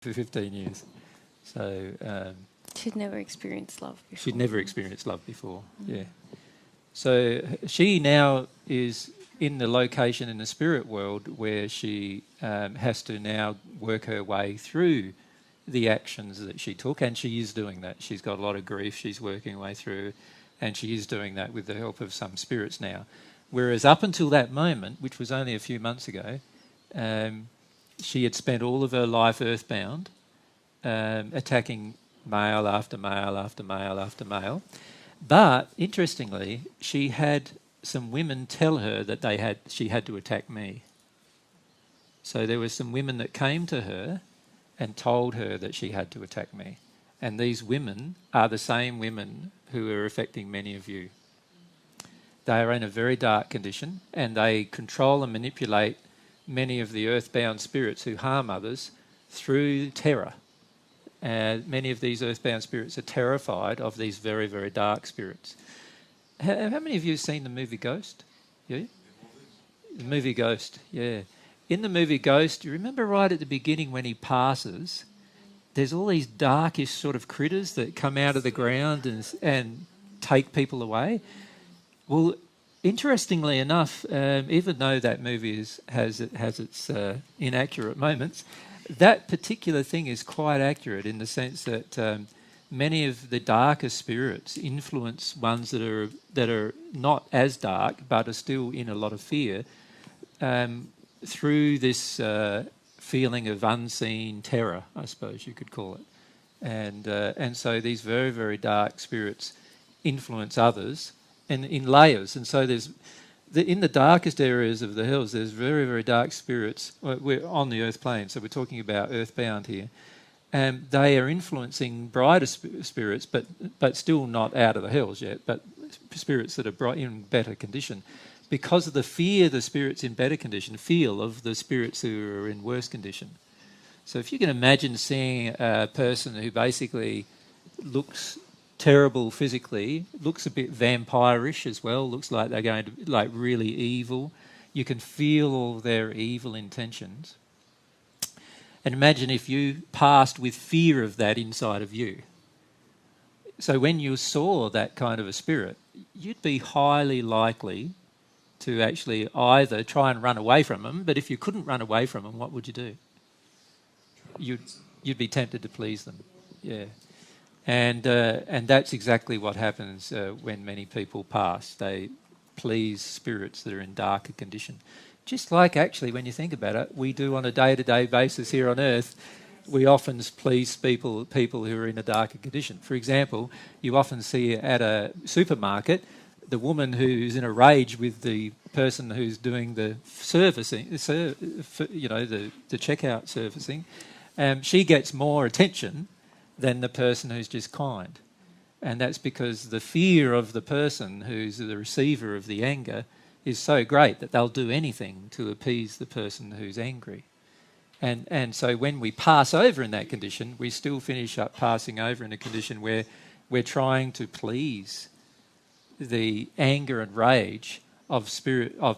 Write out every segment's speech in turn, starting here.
for 15 years. So she'd never experienced love before. She'd never experienced love before, yeah. So she now is in the location in the spirit world where she has to now work her way through the actions that she took, and she is doing that. She's got a lot of grief she's working her way through, and she is doing that with the help of some spirits now. Whereas up until that moment, which was only a few months ago, she had spent all of her life earthbound, attacking male after male after male after male. But interestingly, she had some women tell her that she had to attack me. So there were some women that came to her and told her that she had to attack me. And these women are the same women who are affecting many of you. They are in a very dark condition, and they control and manipulate many of the earthbound spirits who harm others through terror. Many of these earthbound spirits are terrified of these very, very dark spirits. How many of you have seen the movie Ghost? Yeah? The movie Ghost, yeah. In the movie Ghost, you remember right at the beginning when he passes, there's all these darkish sort of critters that come out of the ground and take people away. Well, interestingly enough, even though that movie has its inaccurate moments, that particular thing is quite accurate in the sense that many of the darker spirits influence ones that are not as dark but are still in a lot of fear through this feeling of unseen terror, I suppose you could call it. And so these very, very dark spirits influence others and in layers. And so in the darkest areas of the hills, there's very, very dark spirits. We're on the earth plane, so we're talking about earthbound here. And they are influencing brighter spirits, but still not out of the hills yet, but spirits that are in better condition, because of the fear the spirits in better condition feel of the spirits who are in worse condition. So if you can imagine seeing a person who basically looks terrible physically, looks a bit vampirish as well, looks like they're going to be like really evil. You can feel all their evil intentions. And imagine if you passed with fear of that inside of you. So when you saw that kind of a spirit, you'd be highly likely to actually either try and run away from them, but if you couldn't run away from them, what would you do? You'd be tempted to please them, yeah. And that's exactly what happens when many people pass. They please spirits that are in darker condition. Just like actually when you think about it, we do on a day-to-day basis here on earth, we often please people who are in a darker condition. For example, you often see at a supermarket the woman who's in a rage with the person who's doing the servicing, the checkout servicing. She gets more attention than the person who's just kind. And that's because the fear of the person who's the receiver of the anger is so great that they'll do anything to appease the person who's angry. And so when we pass over in that condition, we still finish up passing over in a condition where we're trying to please the anger and rage of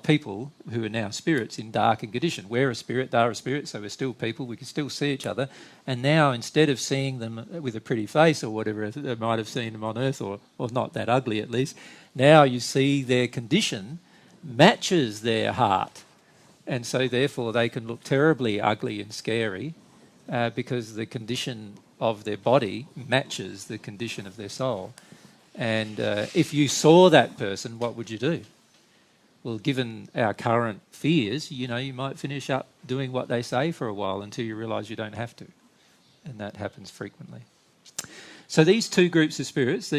people who are now spirits in darkened condition. We're a spirit, they're a spirit, so we're still people, we can still see each other. And now instead of seeing them with a pretty face or whatever, they might have seen them on earth, or not that ugly at least, now you see their condition matches their heart. And so therefore they can look terribly ugly and scary because the condition of their body matches the condition of their soul. And if you saw that person, what would you do? Well, given our current fears, you might finish up doing what they say for a while until you realise you don't have to. And that happens frequently. So these two groups of spirits,